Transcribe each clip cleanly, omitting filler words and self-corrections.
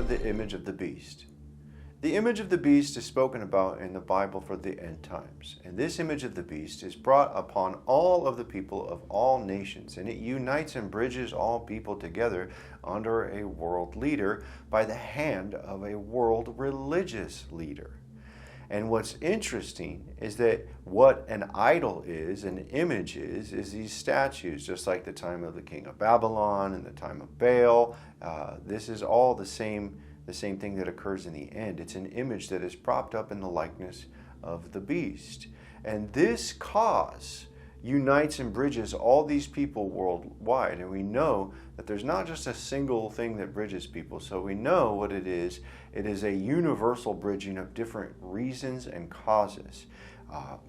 of the image of the beast. The image of the beast is spoken about in the Bible for the end times. And this image of the beast is brought upon all of the people of all nations. And it unites and bridges all people together under a world leader by the hand of a world religious leader. And what's interesting is that what an idol is, an image is these statues, just like the time of the king of Babylon and the time of Baal. This is all the same thing that occurs in the end. It's an image that is propped up in the likeness of the beast. And this cause unites and bridges all these people worldwide. And we know that there's not just a single thing that bridges people. So we know what it is. It is a universal bridging of different reasons and causes.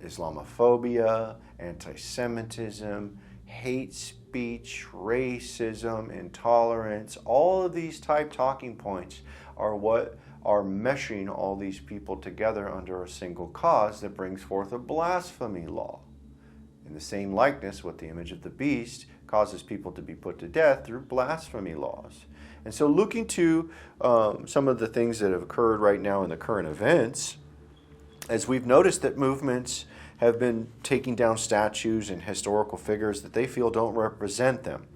Islamophobia, anti-Semitism, hate speech, racism, intolerance, all of these type talking points are what are meshing all these people together under a single cause that brings forth a blasphemy law. In the same likeness, what the image of the beast causes people to be put to death through blasphemy laws. And so looking to some of the things that have occurred right now in the current events, as we've noticed that movements have been taking down statues and historical figures that they feel don't represent them.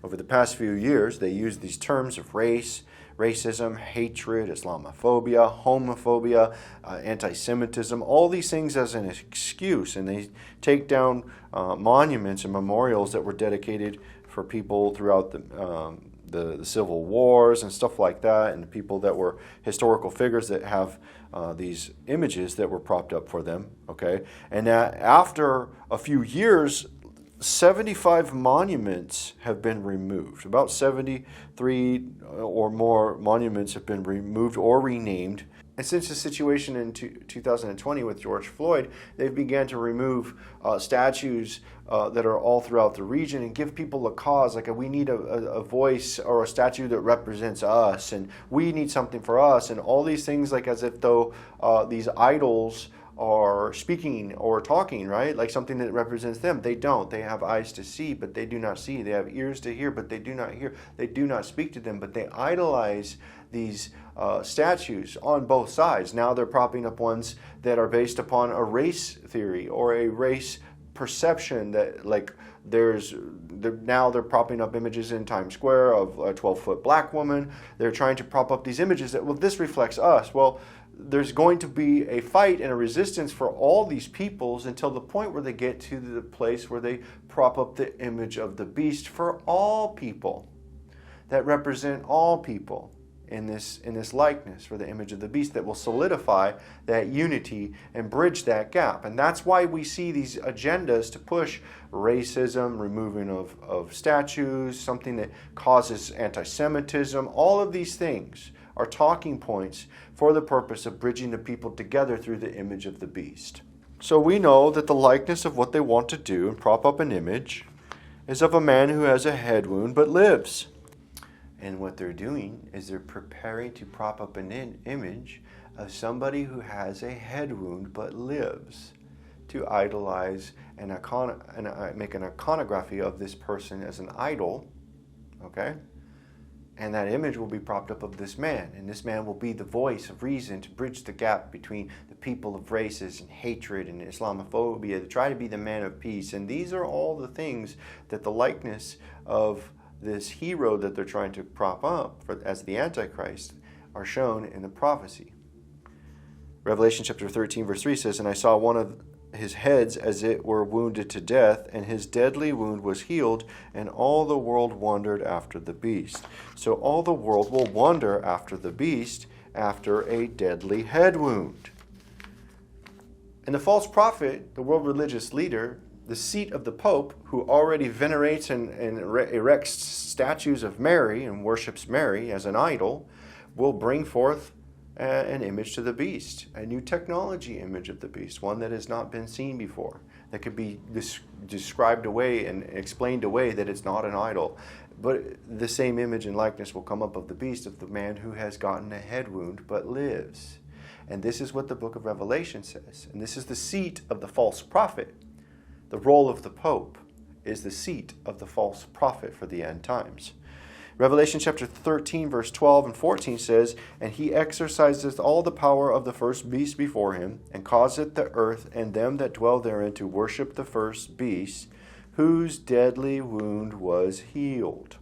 Over the past few years, they use these terms of racism, hatred, Islamophobia, homophobia, anti-Semitism, all these things as an excuse. And they take down monuments and memorials that were dedicated for people throughout the civil wars and stuff like that, and people that were historical figures that have these images that were propped up for them. Okay, and after a few years, 75 monuments have been removed. About 73 or more monuments have been removed or renamed. And since the situation in 2020 with George Floyd, they've began to remove statues that are all throughout the region and give people a cause, like we need a voice or a statue that represents us, and we need something for us, and all these things, like as if though these idols are speaking or talking, right? Like something that represents them. They don't. They have eyes to see, but they do not see. They have ears to hear, but they do not hear. They do not speak to them, but they idolize these statues on both sides. Now they're propping up ones that are based upon a race theory or a race perception, that like now they're propping up images in Times Square of a 12-foot black woman. They're trying to prop up these images that, well, this reflects us. Well, there's going to be a fight and a resistance for all these peoples until the point where they get to the place where they prop up the image of the beast for all people that represent all people in this likeness, for the image of the beast that will solidify that unity and bridge that gap. And that's why we see these agendas to push racism, removing of statues, something that causes anti-Semitism. All of these things are talking points for the purpose of bridging the people together through the image of the beast. So we know that the likeness of what they want to do and prop up an image is of a man who has a head wound but lives. And what they're doing is they're preparing to prop up an image of somebody who has a head wound but lives, to idolize and make an iconography of this person as an idol, okay? And that image will be propped up of this man. And this man will be the voice of reason to bridge the gap between the people of races and hatred and Islamophobia, to try to be the man of peace. And these are all the things that the likeness of this hero that they're trying to prop up as the Antichrist are shown in the prophecy. Revelation chapter 13 verse 3 says, "And I saw one of his heads as it were wounded to death, and his deadly wound was healed, and all the world wondered after the beast." So all the world will wonder after the beast, after a deadly head wound. And the false prophet, the world religious leader, the seat of the Pope, who already venerates and erects statues of Mary and worships Mary as an idol, will bring forth an image to the beast, a new technology image of the beast, one that has not been seen before, that could be described away and explained away that it's not an idol. But the same image and likeness will come up of the beast, of the man who has gotten a head wound but lives. And this is what the book of Revelation says. And this is the seat of the false prophet. The role of the Pope is the seat of the false prophet for the end times. Revelation chapter 13, verse 12 and 14 says, "And he exerciseth all the power of the first beast before him, and causeth the earth and them that dwell therein to worship the first beast, whose deadly wound was healed."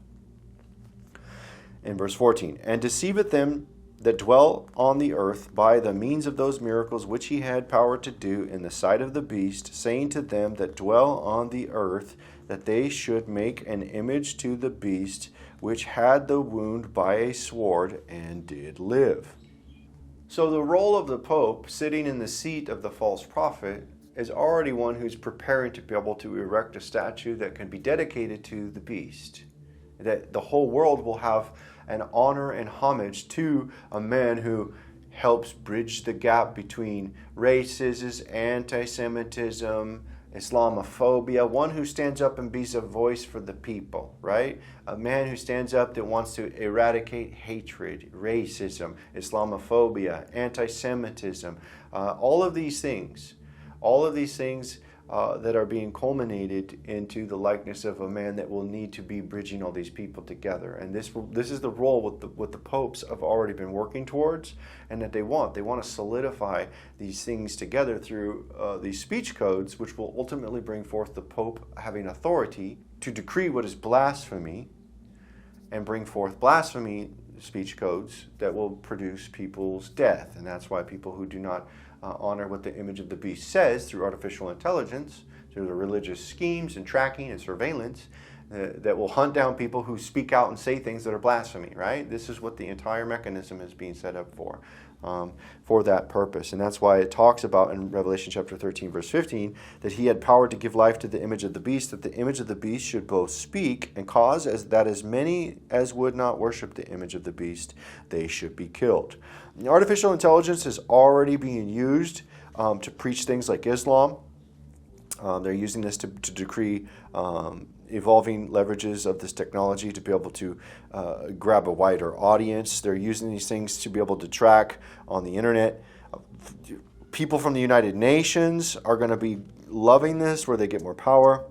In verse 14, "And deceiveth them that dwell on the earth by the means of those miracles which he had power to do in the sight of the beast, saying to them that dwell on the earth that they should make an image to the beast, which had the wound by a sword and did live." So the role of the Pope, sitting in the seat of the false prophet, is already one who's preparing to be able to erect a statue that can be dedicated to the beast. That the whole world will have an honor and homage to a man who helps bridge the gap between racism, anti-Semitism, Islamophobia, one who stands up and be a voice for the people, right? A man who stands up that wants to eradicate hatred, racism, Islamophobia, anti-Semitism, all of these things that are being culminated into the likeness of a man that will need to be bridging all these people together. And this is the role what the popes have already been working towards, and that they want. They want to solidify these things together through these speech codes, which will ultimately bring forth the pope having authority to decree what is blasphemy and bring forth blasphemy speech codes that will produce people's death. And that's why people who do not honor what the image of the beast says through artificial intelligence, through the religious schemes and tracking and surveillance that will hunt down people who speak out and say things that are blasphemy, right? This is what the entire mechanism is being set up for that purpose. And that's why it talks about in Revelation chapter 13, verse 15, that he had power to give life to the image of the beast, that the image of the beast should both speak and cause that as many as would not worship the image of the beast, they should be killed. Artificial intelligence is already being used to preach things like Islam. They're using this to decree evolving leverages of this technology to be able to grab a wider audience. They're using these things to be able to track on the internet. People from the United Nations are going to be loving this, where they get more power.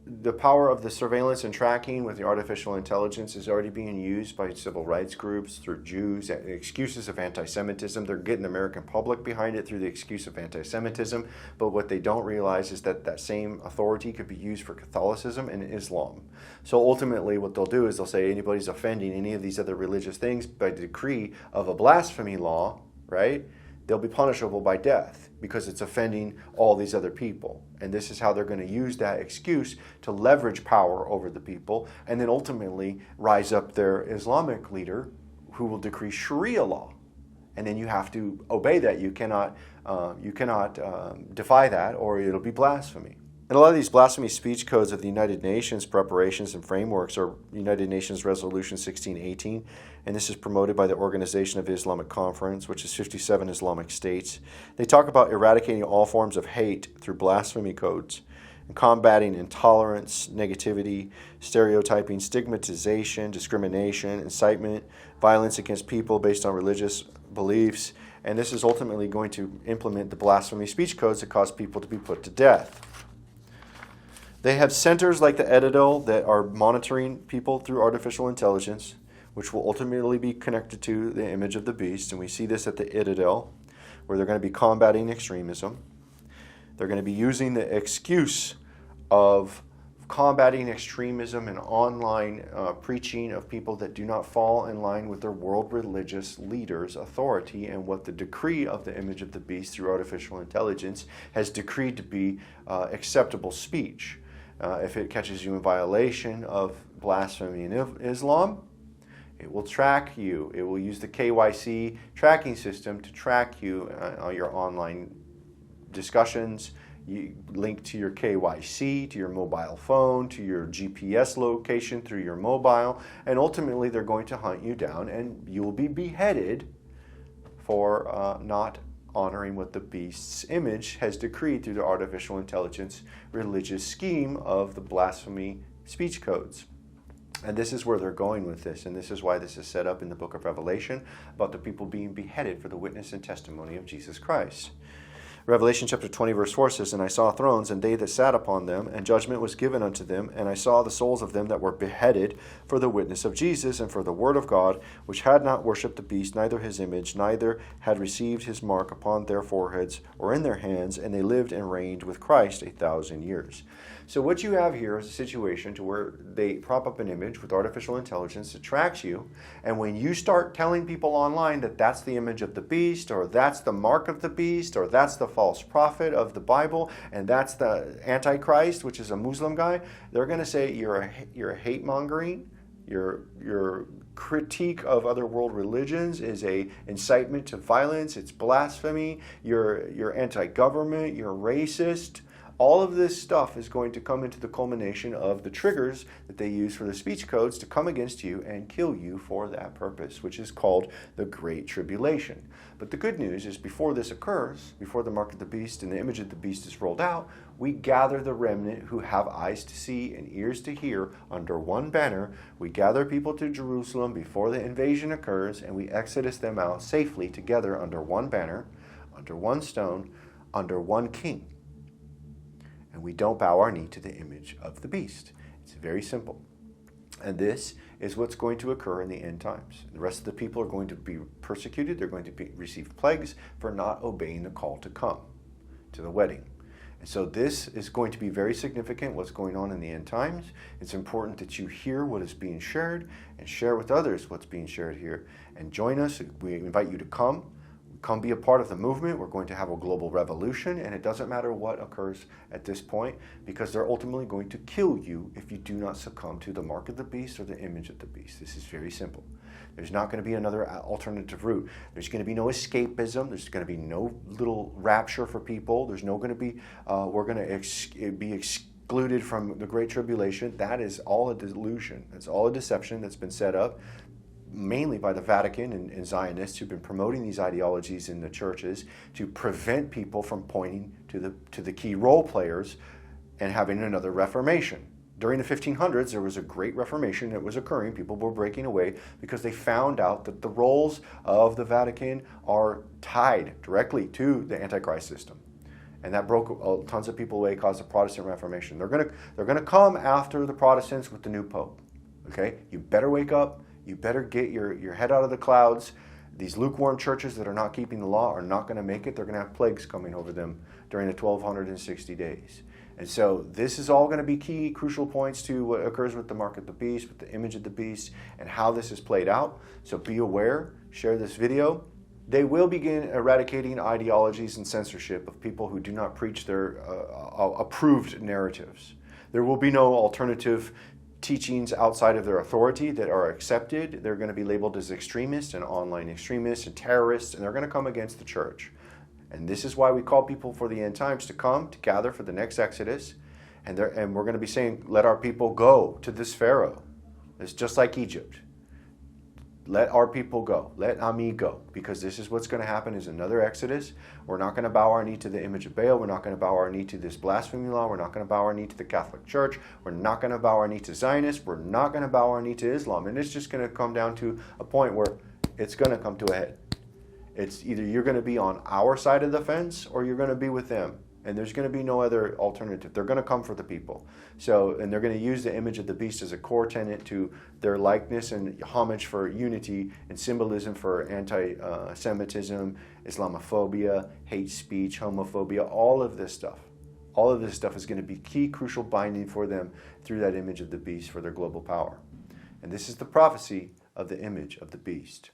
The power of the surveillance and tracking with the artificial intelligence is already being used by civil rights groups, through Jews, excuses of anti-Semitism. They're getting the American public behind it through the excuse of anti-Semitism. But what they don't realize is that that same authority could be used for Catholicism and Islam. So ultimately what they'll do is they'll say anybody's offending any of these other religious things by decree of a blasphemy law, right? They'll be punishable by death because it's offending all these other people. And this is how they're going to use that excuse to leverage power over the people, and then ultimately rise up their Islamic leader who will decree Sharia law. And then you have to obey that. You cannot defy that, or it'll be blasphemy. And a lot of these blasphemy speech codes of the United Nations preparations and frameworks are United Nations Resolution 1618, and this is promoted by the Organization of Islamic Conference, which is 57 Islamic states. They talk about eradicating all forms of hate through blasphemy codes, and combating intolerance, negativity, stereotyping, stigmatization, discrimination, incitement, violence against people based on religious beliefs, and this is ultimately going to implement the blasphemy speech codes that cause people to be put to death. They have centers like the Edidal that are monitoring people through artificial intelligence, which will ultimately be connected to the image of the beast. And we see this at the Edidal, where they're going to be combating extremism. They're going to be using the excuse of combating extremism and online preaching of people that do not fall in line with their world religious leaders' authority and what the decree of the image of the beast through artificial intelligence has decreed to be acceptable speech. If it catches you in violation of blasphemy in Islam, it will track you. It will use the KYC tracking system to track you on your online discussions. You link to your KYC, to your mobile phone, to your GPS location through your mobile, and ultimately they're going to hunt you down and you will be beheaded for not honoring what the beast's image has decreed through the artificial intelligence religious scheme of the blasphemy speech codes. And this is where they're going with this, and this is why this is set up in the book of Revelation about the people being beheaded for the witness and testimony of Jesus Christ. Revelation chapter 20 verse 4 says, "And I saw thrones, and they that sat upon them, and judgment was given unto them. And I saw the souls of them that were beheaded for the witness of Jesus, and for the word of God, which had not worshipped the beast, neither his image, neither had received his mark upon their foreheads or in their hands. And they lived and reigned with Christ 1,000 years." So what you have here is a situation to where they prop up an image with artificial intelligence that tracks you, and when you start telling people online that that's the image of the beast, or that's the mark of the beast, or that's the false prophet of the Bible, and that's the Antichrist, which is a Muslim guy, they're going to say you're a hate mongering, your critique of other world religions is a incitement to violence, it's blasphemy, you're anti-government, you're racist. All of this stuff is going to come into the culmination of the triggers that they use for the speech codes to come against you and kill you for that purpose, which is called the Great Tribulation. But the good news is before this occurs, before the mark of the beast and the image of the beast is rolled out, we gather the remnant who have eyes to see and ears to hear under one banner. We gather people to Jerusalem before the invasion occurs, and we exodus them out safely together under one banner, under one stone, under one king. And we don't bow our knee to the image of the beast. It's very simple. And this is what's going to occur in the end times. The rest of the people are going to be persecuted. They're going to receive plagues for not obeying the call to come to the wedding. And so this is going to be very significant, what's going on in the end times. It's important that you hear what is being shared and share with others what's being shared here. And join us. We invite you to come. Come be a part of the movement. We're going to have a global revolution, and it doesn't matter what occurs at this point, because they're ultimately going to kill you if you do not succumb to the mark of the beast or the image of the beast. This is very simple. There's not going to be another alternative route. There's going to be no escapism. There's going to be no little rapture for people. There's no going to be, we're going to be excluded from the Great Tribulation. That is all a delusion. That's all a deception that's been set up mainly by the Vatican and Zionists, who've been promoting these ideologies in the churches to prevent people from pointing to the key role players and having another Reformation. During the 1500s, there was a great Reformation that was occurring. People were breaking away because they found out that the roles of the Vatican are tied directly to the Antichrist system. And that broke tons of people away, caused the Protestant Reformation. They're going to come after the Protestants with the new Pope. Okay? You better wake up. You better get your head out of the clouds. These lukewarm churches that are not keeping the law are not going to make it. They're going to have plagues coming over them during the 1260 days. And so this is all going to be key, crucial points to what occurs with the mark of the beast, with the image of the beast, and how this is played out. So be aware, share this video. They will begin eradicating ideologies and censorship of people who do not preach their approved narratives. There will be no alternative teachings outside of their authority that are accepted. They're going to be labeled as extremists and online extremists and terrorists, and they're going to come against the church. And this is why we call people for the end times to come, to gather for the next Exodus. And we're going to be saying, let our people go to this Pharaoh. It's just like Egypt. Let our people go. Let Ami go. Because this is what's going to happen is another Exodus. We're not going to bow our knee to the image of Baal. We're not going to bow our knee to this blasphemy law. We're not going to bow our knee to the Catholic Church. We're not going to bow our knee to Zionists. We're not going to bow our knee to Islam. And it's just going to come down to a point where it's going to come to a head. It's either you're going to be on our side of the fence or you're going to be with them. And there's going to be no other alternative. They're going to come for the people. And they're going to use the image of the beast as a core tenet to their likeness and homage for unity and symbolism for anti-Semitism, Islamophobia, hate speech, homophobia, all of this stuff. All of this stuff is going to be key, crucial binding for them through that image of the beast for their global power. And this is the prophecy of the image of the beast.